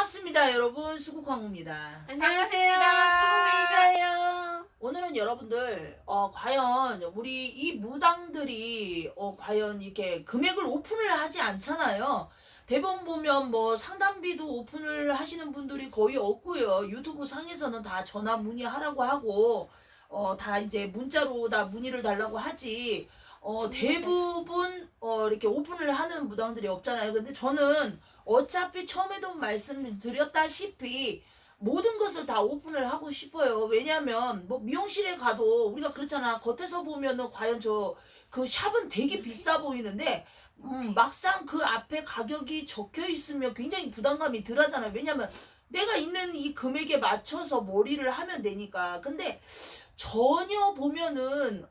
반갑습니다 여러분, 수국황후입니다. 안녕하세요. 수고메이저예요. 오늘은 여러분들 과연 우리 이 무당들이 과연 이렇게 금액을 오픈을 하지 않잖아요. 대부분 보면 뭐 상담비도 오픈을 하시는 분들이 거의 없고요. 유튜브 상에서는 다 전화 문의하라고 하고 다 이제 문자로 다 문의를 달라고 하지 대부분 이렇게 오픈을 하는 무당들이 없잖아요. 근데 저는 어차피 처음에도 말씀드렸다시피 모든 것을 다 오픈을 하고 싶어요. 왜냐면 뭐 미용실에 가도 우리가 그렇잖아. 겉에서 보면은 과연 저 그 샵은 되게 비싸 보이는데 막상 그 앞에 가격이 적혀 있으면 굉장히 부담감이 덜하잖아요. 왜냐면 내가 있는 이 금액에 맞춰서 머리를 하면 되니까. 근데 전혀 보면은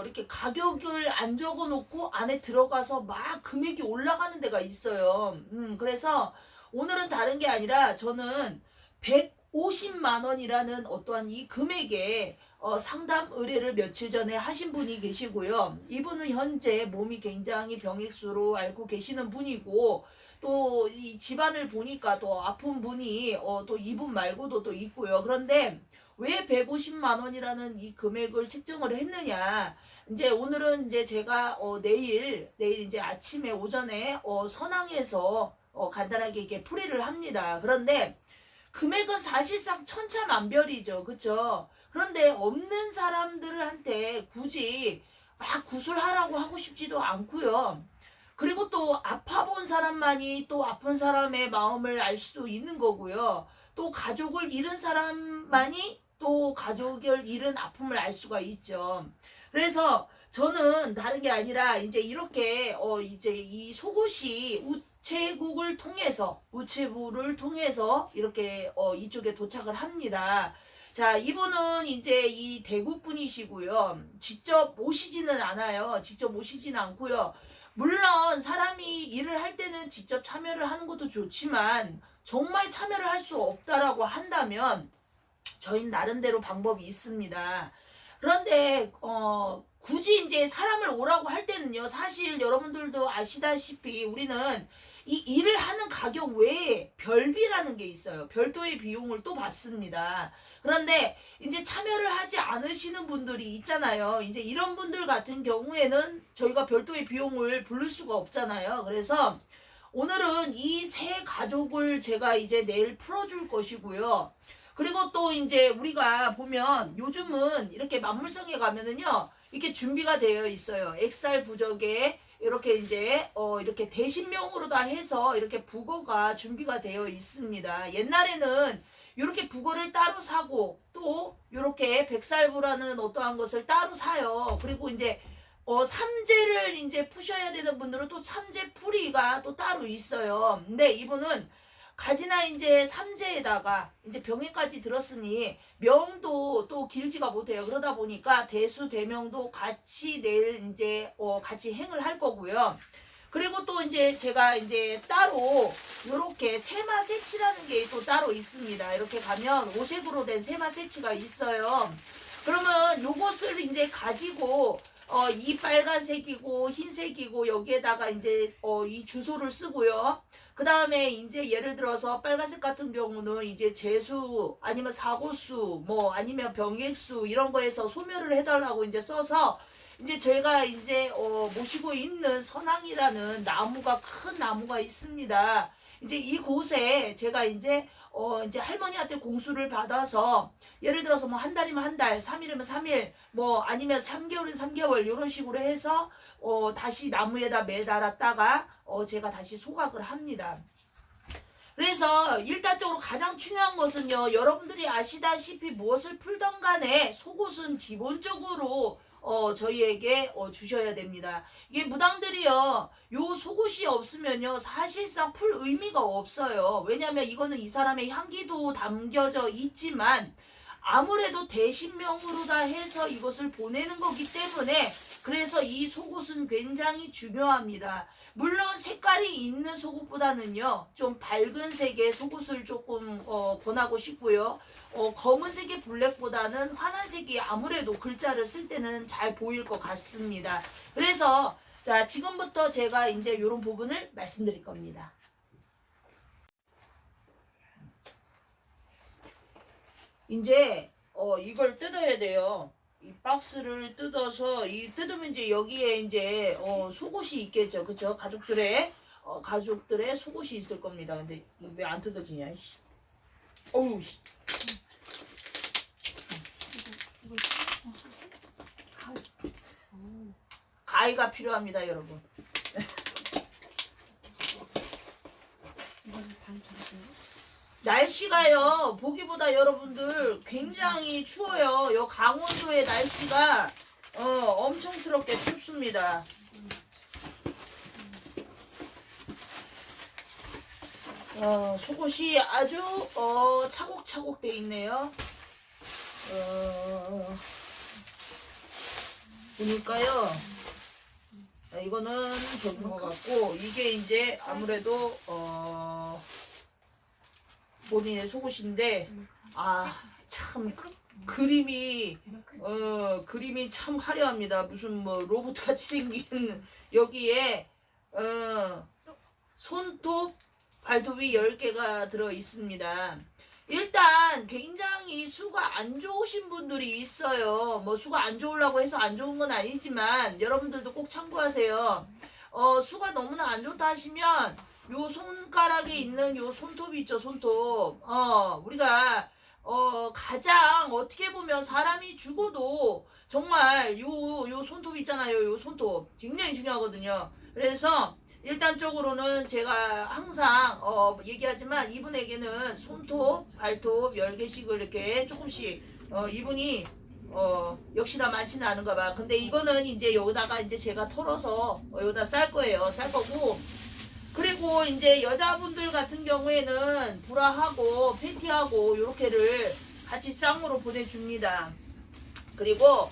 이렇게 가격을 안 적어 놓고 안에 들어가서 막 금액이 올라가는 데가 있어요. 그래서 오늘은 다른 게 아니라 저는 150만 원이라는 어떠한 이 금액에 상담 의뢰를 며칠 전에 하신 분이 계시고요. 이분은 현재 몸이 굉장히 병액수로 앓고 계시는 분이고, 또 이 집안을 보니까 또 아픈 분이 또 이분 말고도 또 있고요. 그런데 왜 150만 원이라는 이 금액을 책정을 했느냐? 이제 오늘은 이제 제가 내일 이제 아침에 오전에 선항에서 간단하게 이렇게 풀이를 합니다. 그런데 금액은 사실상 천차만별이죠. 그쵸? 그런데 없는 사람들한테 굳이 막 구술하라고 하고 싶지도 않고요. 그리고 또 아파본 사람만이 또 아픈 사람의 마음을 알 수도 있는 거고요. 또 가족을 잃은 사람만이 또 가족을 잃은 아픔을 알 수가 있죠. 그래서 저는 다른 게 아니라 이제 이렇게 이제 이 속옷이 우체부를 통해서 이렇게 이쪽에 도착을 합니다. 자, 이분은 이제 이 대구 분이시고요. 직접 오시지는 않아요. 직접 오시지는 않고요. 물론 사람이 일을 할 때는 직접 참여를 하는 것도 좋지만 정말 참여를 할 수 없다라고 한다면 저희 나름대로 방법이 있습니다. 그런데 굳이 이제 사람을 오라고 할 때는요. 사실 여러분들도 아시다시피 우리는 이 일을 하는 가격 외에 별비라는 게 있어요. 별도의 비용을 또 받습니다. 그런데 이제 참여를 하지 않으시는 분들이 있잖아요. 이제 이런 분들 같은 경우에는 저희가 별도의 비용을 부를 수가 없잖아요. 그래서 오늘은 이 세 가족을 제가 이제 내일 풀어줄 것이고요. 그리고 또 이제 우리가 보면 요즘은 이렇게 만물성에 가면은요, 이렇게 준비가 되어 있어요. 엑살 부적에 이렇게 이제 이렇게 대신명으로 다 해서 이렇게 북어가 준비가 되어 있습니다. 옛날에는 이렇게 북어를 따로 사고 또 이렇게 백살부라는 어떠한 것을 따로 사요. 그리고 이제 삼재를 이제 푸셔야 되는 분들은 또 삼재 풀이가 또 따로 있어요. 근데 이분은 가지나 이제 삼재에다가 이제 병에까지 들었으니 명도 또 길지가 못해요. 그러다 보니까 대수 대명도 같이 내일 이제 같이 행을 할 거고요. 그리고 또 이제 제가 이제 따로 요렇게 세마 세치라는 게 또 따로 있습니다. 이렇게 가면 오색으로 된 세마 세치가 있어요. 그러면 요것을 이제 가지고 이 빨간색이고 흰색이고 여기에다가 이제 이 주소를 쓰고요. 그 다음에 이제 예를 들어서 빨간색 같은 경우는 이제 재수 아니면 사고수 뭐 아니면 병액수 이런 거에서 소멸을 해달라고 이제 써서 이제 제가 이제 모시고 있는 선항이라는 나무가 큰 나무가 있습니다. 이제 이곳에 제가 이제 할머니한테 공수를 받아서 예를 들어서 뭐 한 달이면 한 달, 3일이면 3일, 뭐 아니면 3개월이면 3개월 이런 식으로 해서 다시 나무에다 매달았다가 제가 다시 소각을 합니다. 그래서 일단적으로 가장 중요한 것은요. 여러분들이 아시다시피 무엇을 풀던 간에 속옷은 기본적으로 저희에게 주셔야 됩니다. 이게 무당들이요. 요 속옷이 없으면요. 사실상 풀 의미가 없어요. 왜냐면 이거는 이 사람의 향기도 담겨져 있지만 아무래도 대신명으로 다 해서 이것을 보내는 거기 때문에 그래서 이 속옷은 굉장히 중요합니다. 물론 색깔이 있는 속옷보다는요. 좀 밝은 색의 속옷을 조금 권하고 싶고요. 검은색의 블랙보다는 환한 색이 아무래도 글자를 쓸 때는 잘 보일 것 같습니다. 그래서 자, 지금부터 제가 이제 이런 부분을 말씀드릴 겁니다. 이제 이걸 뜯어야 돼요. 이 박스를 뜯어서 이 뜯으면 이제 여기에 이제 속옷이 있겠죠, 그쵸? 가족들의 속옷이 있을 겁니다. 근데 왜 안 뜯어지냐? 씨. 어우 씨. 가위가 필요합니다, 여러분. 날씨가요, 보기보다 여러분들 굉장히 추워요. 요 강원도의 날씨가 엄청스럽게 춥습니다. 속옷이 아주 차곡차곡 돼 있네요. 보니까요, 이거는 적은 것 같고, 이게 이제 아무래도 본인의 속옷인데, 참 그림이 참 화려합니다. 무슨 뭐 로봇 같이 생긴 여기에 손톱, 발톱이 10개가 들어 있습니다. 일단 굉장히 수가 안 좋으신 분들이 있어요. 뭐 수가 안 좋으려고 해서 안 좋은 건 아니지만 여러분들도 꼭 참고하세요. 수가 너무나 안 좋다 하시면 요 손가락에 있는 요 손톱이 있죠, 손톱. 우리가 가장 어떻게 보면 사람이 죽어도 정말 요 손톱 있잖아요. 요 손톱 굉장히 중요하거든요. 그래서 일단적으로는 제가 항상 얘기하지만 이분에게는 손톱, 발톱 10개씩을 이렇게 조금씩 이분이 역시나 많지는 않은가 봐. 근데 이거는 이제 여기다가 이제 제가 털어서 여기다 쌀 거예요. 쌀 거고, 그리고 이제 여자분들 같은 경우에는 브라하고 팬티하고 요렇게를 같이 쌍으로 보내줍니다. 그리고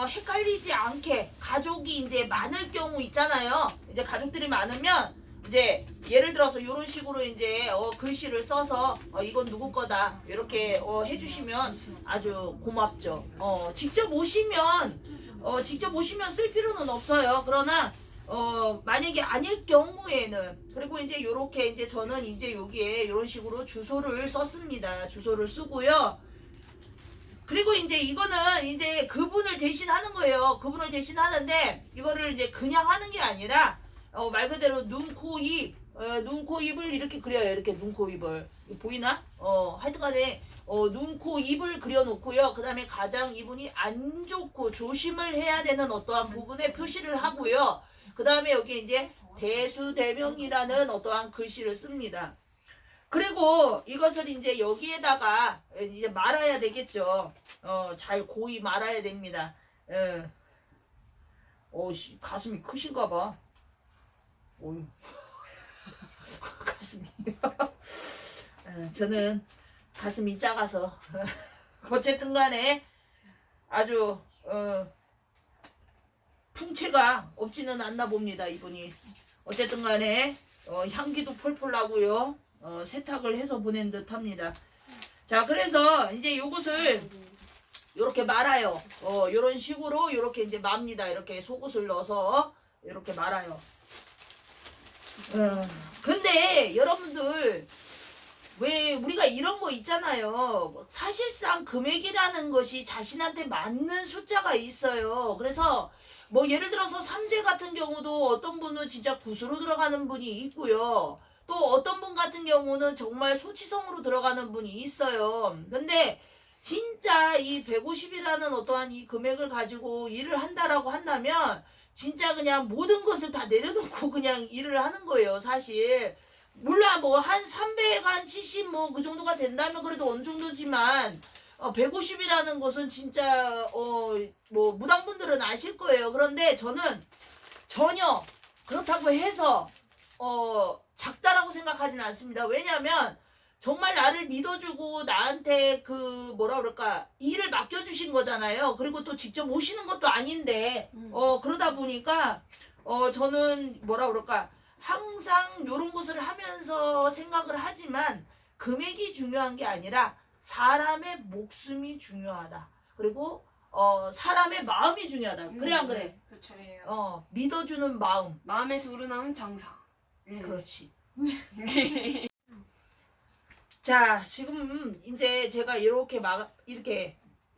헷갈리지 않게 가족이 이제 많을 경우 있잖아요. 이제 가족들이 많으면 이제 예를 들어서 이런 식으로 이제 글씨를 써서 이건 누구 거다 이렇게 해주시면 아주 고맙죠. 직접 오시면 쓸 필요는 없어요. 그러나 만약에 아닐 경우에는, 그리고 이제 요렇게 이제 저는 이제 여기에 이런 식으로 주소를 썼습니다. 주소를 쓰고요. 그리고 이제 이거는 이제 그분을 대신하는 거예요. 그분을 대신하는데 이거를 이제 그냥 하는 게 아니라 말 그대로 눈, 코, 입, 눈, 코, 입을 이렇게 그려요. 이렇게 눈, 코, 입을. 보이나? 하여튼간에 눈, 코, 입을 그려놓고요. 그 다음에 가장 이분이 안 좋고 조심을 해야 되는 어떠한 부분에 표시를 하고요. 그 다음에 여기 이제 대수대명이라는 어떠한 글씨를 씁니다. 그리고 이것을 이제 여기에다가 이제 말아야 되겠죠. 잘 고이 말아야 됩니다. 가슴이 크신가 봐. 가슴이. 저는 가슴이 작아서. 어쨌든 간에 아주, 풍채가 없지는 않나 봅니다, 이분이. 어쨌든 간에, 향기도 폴폴 나고요. 세탁을 해서 보낸 듯 합니다. 자, 그래서 이제 요것을 요렇게 말아요. 요런 식으로 요렇게 이제 맙니다. 이렇게 속옷을 넣어서 이렇게 말아요. 근데 여러분들, 왜 우리가 이런 거 있잖아요. 사실상 금액이라는 것이 자신한테 맞는 숫자가 있어요. 그래서 뭐 예를 들어서 삼재 같은 경우도 어떤 분은 진짜 굿으로 들어가는 분이 있고요. 또 어떤 분 같은 경우는 정말 소치성으로 들어가는 분이 있어요. 근데 진짜 이 150이라는 어떠한 이 금액을 가지고 일을 한다라고 한다면 진짜 그냥 모든 것을 다 내려놓고 그냥 일을 하는 거예요, 사실. 몰라, 뭐 한 300, 한 70, 뭐 그 정도가 된다면 그래도 어느 정도지만 150이라는 것은 진짜 뭐 무당분들은 아실 거예요. 그런데 저는 전혀 그렇다고 해서 작다라고 생각하진 않습니다. 왜냐하면 정말 나를 믿어주고 나한테 그 뭐라 그럴까 일을 맡겨주신 거잖아요. 그리고 또 직접 오시는 것도 아닌데 그러다 보니까 저는 뭐라 그럴까 항상 요런 것을 하면서 생각을 하지만 금액이 중요한 게 아니라 사람의 목숨이 중요하다. 그리고 사람의 마음이 중요하다. 그래 안 그래? 그쵸. 믿어주는 마음. 마음에서 우러나오는 장사. 그렇지. 자, 지금 이제 제가 이렇게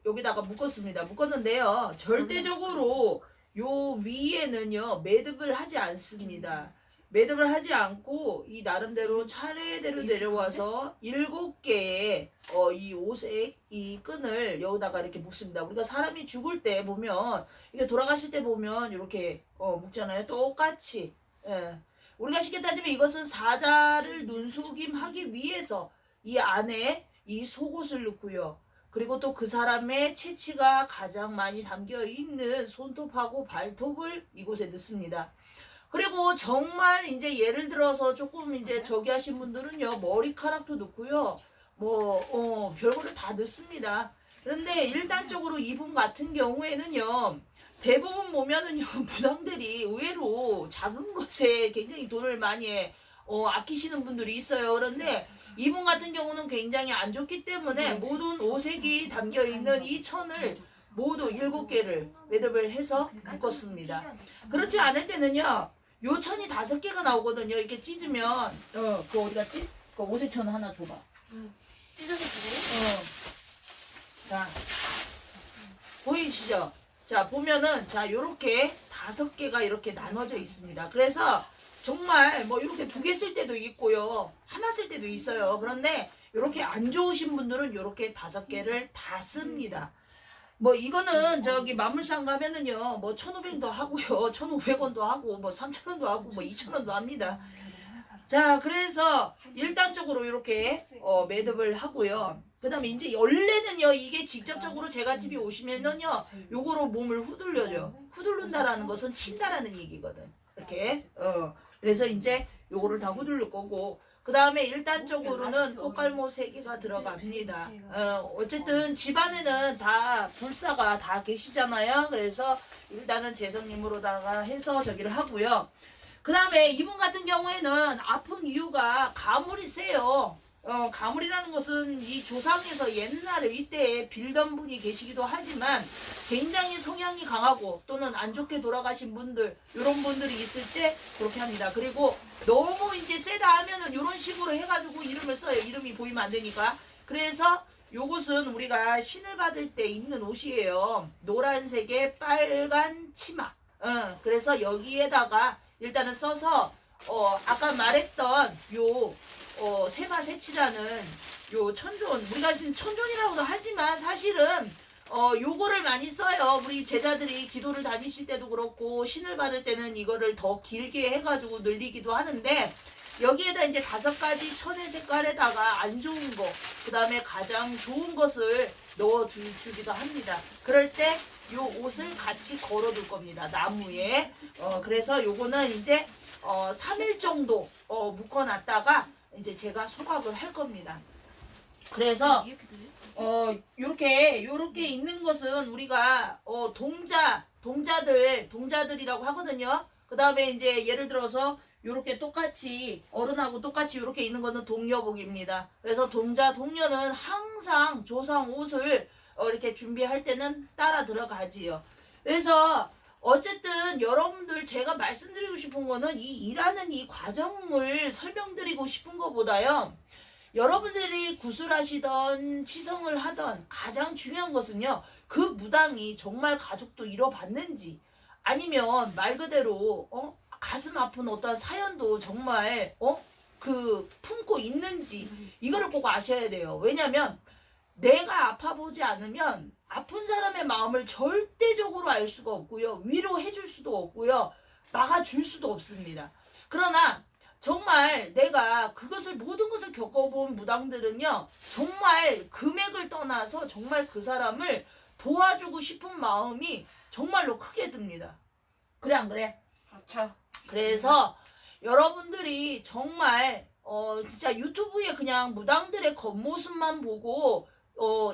여기다가 묶었습니다. 묶었는데요. 절대적으로 요 위에는요, 매듭을 하지 않습니다. 매듭을 하지 않고 이 나름대로 차례대로 내려와서 7개의 이 오색 이 끈을 여기다가 이렇게 묶습니다. 우리가 사람이 죽을 때 보면 이게 돌아가실 때 보면 이렇게 묶잖아요. 똑같이. 예. 우리가 쉽게 따지면 이것은 사자를 눈속임하기 위해서 이 안에 이 속옷을 넣고요. 그리고 또 그 사람의 체치가 가장 많이 담겨 있는 손톱하고 발톱을 이곳에 넣습니다. 그리고 정말 이제 예를 들어서 조금 이제 저기 하신 분들은요, 머리카락도 넣고요, 별거를 다 넣습니다. 그런데 일단적으로 이분 같은 경우에는요, 대부분 보면은요, 무당들이 의외로 작은 것에 굉장히 돈을 많이 아끼시는 분들이 있어요. 그런데 이분 같은 경우는 굉장히 안 좋기 때문에 모든 오색이 담겨 있는 이 천을 모두 7개를 매듭을 해서 묶었습니다. 그렇지 않을 때는요, 요 천이 5개가 나오거든요. 이렇게 찢으면, 그거 어디 갔지? 그 오색천 하나 줘봐. 찢어서 주세요. 자, 보이시죠? 자, 보면은, 자, 요렇게 5개가 이렇게 나눠져 있습니다. 그래서 정말 뭐 이렇게 2개 쓸 때도 있고요. 하나 쓸 때도 있어요. 그런데 이렇게 안 좋으신 분들은 이렇게 5개를 다 씁니다. 뭐 이거는 저기 만물상 가면은요, 뭐 1,500원도 하고요, 1,500원도 하고, 뭐 3,000원도 하고, 뭐 2,000원도 합니다. 자, 그래서 일단적으로 이렇게 매듭을 하고요. 그 다음에 이제 원래는요, 이게 직접적으로 제가 집에 오시면은요, 요거로 몸을 후들려줘. 후들른다라는 것은 친다라는 얘기거든. 이렇게. 그래서 이제 요거를 다 후들릴 거고, 그 다음에 일단적으로는 꽃갈모 3개가 들어갑니다. 어쨌든 집안에는 다 불사가 다 계시잖아요. 그래서 일단은 재성님으로다가 해서 저기를 하고요. 그 다음에 이분 같은 경우에는 아픈 이유가 가물이 세요. 가물이라는 것은 이 조상에서 옛날에 이때에 빌던 분이 계시기도 하지만 굉장히 성향이 강하고 또는 안 좋게 돌아가신 분들, 이런 분들이 있을 때 그렇게 합니다. 그리고 너무 이제 세다 하면은 이런 식으로 해가지고 이름을 써요. 이름이 보이면 안 되니까. 그래서 요것은 우리가 신을 받을 때 입는 옷이에요. 노란색의 빨간 치마. 그래서 여기에다가 일단은 써서 아까 말했던 요 세마세치라는 요 천존, 우리가 지금 천존이라고도 하지만 사실은 요거를 많이 써요. 우리 제자들이 기도를 다니실 때도 그렇고 신을 받을 때는 이거를 더 길게 해가지고 늘리기도 하는데, 여기에다 이제 5가지 천의 색깔에다가 안 좋은 거, 그 다음에 가장 좋은 것을 넣어주기도 합니다. 그럴 때 요 옷을 같이 걸어둘 겁니다. 나무에. 그래서 요거는 이제 3일 정도 묶어놨다가 이제 제가 소각을 할 겁니다. 그래서 요렇게 있는 것은 우리가 동자들이라고 하거든요. 그 다음에 이제 예를 들어서 요렇게 똑같이 어른하고 똑같이 요렇게 있는 거는 동녀복입니다. 그래서 동녀는 항상 조상 옷을 이렇게 준비할 때는 따라 들어가지요. 그래서 어쨌든 여러분들 제가 말씀드리고 싶은 거는 이 일하는 이 과정을 설명드리고 싶은 것보다요, 여러분들이 구슬하시던 치성을 하던 가장 중요한 것은요, 그 무당이 정말 가족도 잃어봤는지, 아니면 말 그대로 가슴 아픈 어떤 사연도 정말 품고 있는지, 이거를 꼭 아셔야 돼요. 왜냐면 내가 아파보지 않으면 아픈 사람의 마음을 절대적으로 알 수가 없고요, 위로해 줄 수도 없고요, 막아줄 수도 없습니다. 그러나 정말 내가 모든 것을 겪어본 무당들은요, 정말 금액을 떠나서 정말 그 사람을 도와주고 싶은 마음이 정말로 크게 듭니다. 그래 안 그래? 그렇죠. 그래서 여러분들이 정말 진짜 유튜브에 그냥 무당들의 겉모습만 보고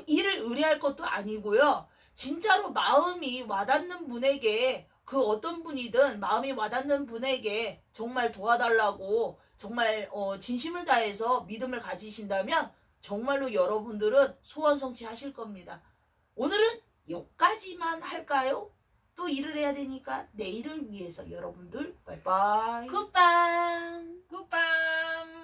일을 의뢰할 것도 아니고요, 진짜로 마음이 와닿는 분에게, 그 어떤 분이든 마음이 와닿는 분에게 정말 도와달라고 정말 진심을 다해서 믿음을 가지신다면 정말로 여러분들은 소원 성취하실 겁니다. 오늘은 여기까지만 할까요? 또 일을 해야 되니까 내일을 위해서 여러분들 빠이빠이. 굿밤. 굿밤.